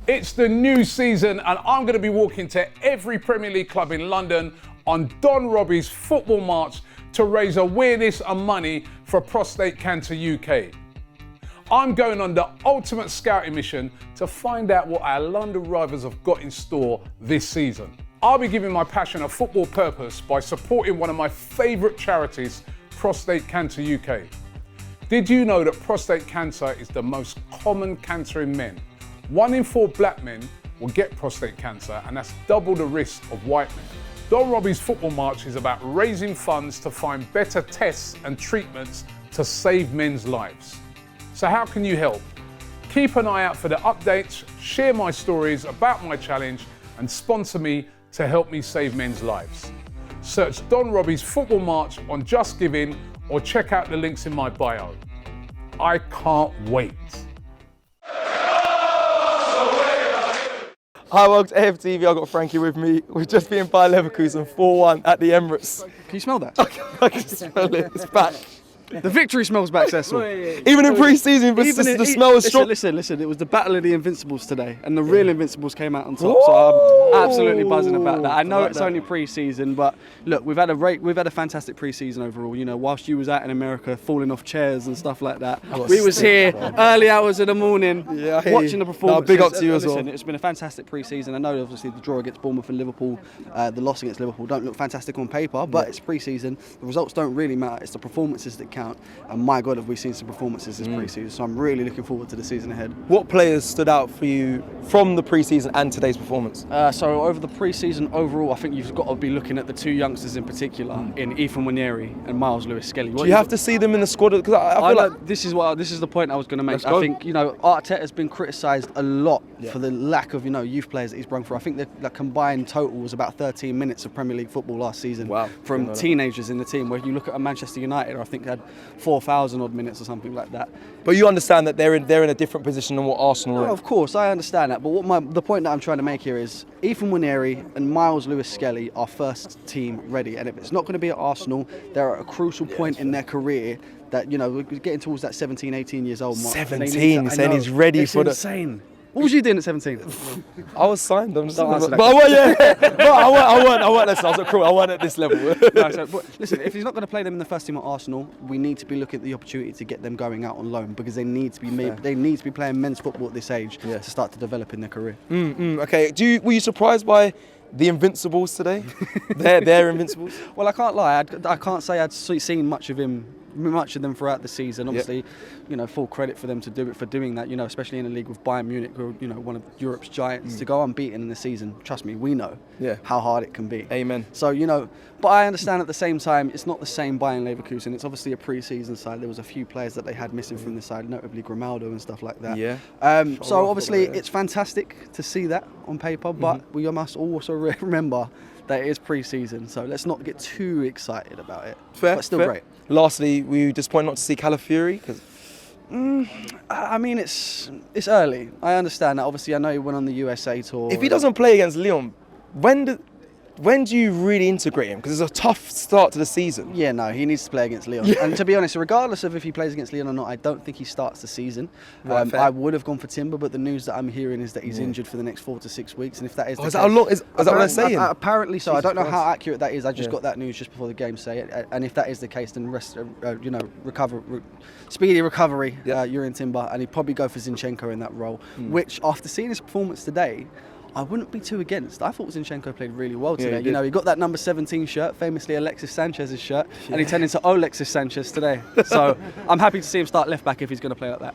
It's the new season and I'm going to be walking to every Premier League club in London on Don Robbie's football march to raise awareness and money for Prostate Cancer UK. I'm going on the ultimate scouting mission to find out what our London rivals have got in store this season. I'll be giving my passion a football purpose by supporting one of my favourite charities, Prostate Cancer UK. Did you know that prostate cancer is the most common cancer in men? 1 in 4 black men will get prostate cancer, and that's double the risk of white men. Don Robbie's football march is about raising funds to find better tests and treatments to save men's lives. So how can you help? Keep an eye out for the updates, share my stories about my challenge, and sponsor me to help me save men's lives. Search Don Robbie's football march on Just Giving or check out the links in my bio. I can't wait. Hi, welcome to AFTV. I've got Frankie with me. We've just been by Leverkusen 4-1 at the Emirates. Can you smell that? I can smell it. It's back. The victory smells back, Cecil. Even in pre-season, but the smell was strong. Listen. It was the battle of the Invincibles today, and the real Invincibles came out on top. So I'm absolutely buzzing about that. I know it's only pre-season, but look, we've had a fantastic pre-season overall. You know, whilst you was out in America falling off chairs and stuff like that, we was here early hours of the morning watching the performance. No, big up to you as well. Listen, it's been a fantastic pre-season. I know obviously the draw against Bournemouth and Liverpool, the loss against Liverpool don't look fantastic on paper, but it's pre-season. The results don't really matter. It's the performances that count. And my God, have we seen some performances this pre-season. So I'm really looking forward to the season ahead. What players stood out for you from the pre-season and today's performance? So over the pre-season overall, I think you've got to be looking at the 2 youngsters in particular, in Ethan Nwaneri and Miles Lewis-Skelly. Do you have to see them in the squad? Because I feel like this is the point I was going to make. I think Arteta has been criticised a lot for the lack of youth players that he's brought through. I think the combined total was about 13 minutes of Premier League football last season from teenagers in the team. Where you look at Manchester United, I think they had 4,000 odd minutes or something like that. But you understand that they're in a different position than what Arsenal are in. Of course, I understand that. But the point that I'm trying to make here is Ethan Nwaneri and Miles Lewis-Skelly are first team ready. And if it's not going to be at Arsenal, they're at a crucial point in their career that, we're getting towards that 17, 18 years old mark. 17, saying he's ready for It's insane. What was you doing at 17? I was signed. I weren't. Listen, I was at crew. I weren't at this level. Listen, if he's not going to play them in the first team at Arsenal, we need to be looking at the opportunity to get them going out on loan because they need to be playing men's football at this age to start to develop in their career. Okay. Were you surprised by the Invincibles today? They're Invincibles. Well, I can't lie. I can't say I'd seen much of them throughout the season. Obviously, full credit for them to doing that. Especially in a league with Bayern Munich, who are one of Europe's giants, to go unbeaten in the season. Trust me, we know how hard it can be. Amen. So but I understand at the same time it's not the same Bayern Leverkusen. It's obviously a pre-season side. There was a few players that they had missing from the side, notably Grimaldo and stuff like that. So obviously it's fantastic to see that on paper, but we must also remember that it is pre-season, so let's not get too excited about it. Fair, but still fair. Great. Lastly, were you disappointed not to see Calafiori? I mean, it's early. I understand that. Obviously, I know he went on the USA tour. If he doesn't play against Lyon, when do you really integrate him? Because it's a tough start to the season. Yeah, no, he needs to play against Lyon. And to be honest, regardless of if he plays against Lyon or not, I don't think he starts the season. I would have gone for Timber, but the news that I'm hearing is that he's injured for the next 4 to 6 weeks. And if that is the case, is that what they're saying? Apparently so. Jesus I don't know Christ. how accurate that is. I just got that news just before the game. And if that is the case, then speedy recovery. You're in Timber, and he'd probably go for Zinchenko in that role. Which, after seeing his performance today, I wouldn't be too against. I thought Zinchenko played really well today. He got that number 17 shirt, famously Alexis Sanchez's shirt, and he turned into Alexis Sanchez today. So I'm happy to see him start left back if he's going to play like that.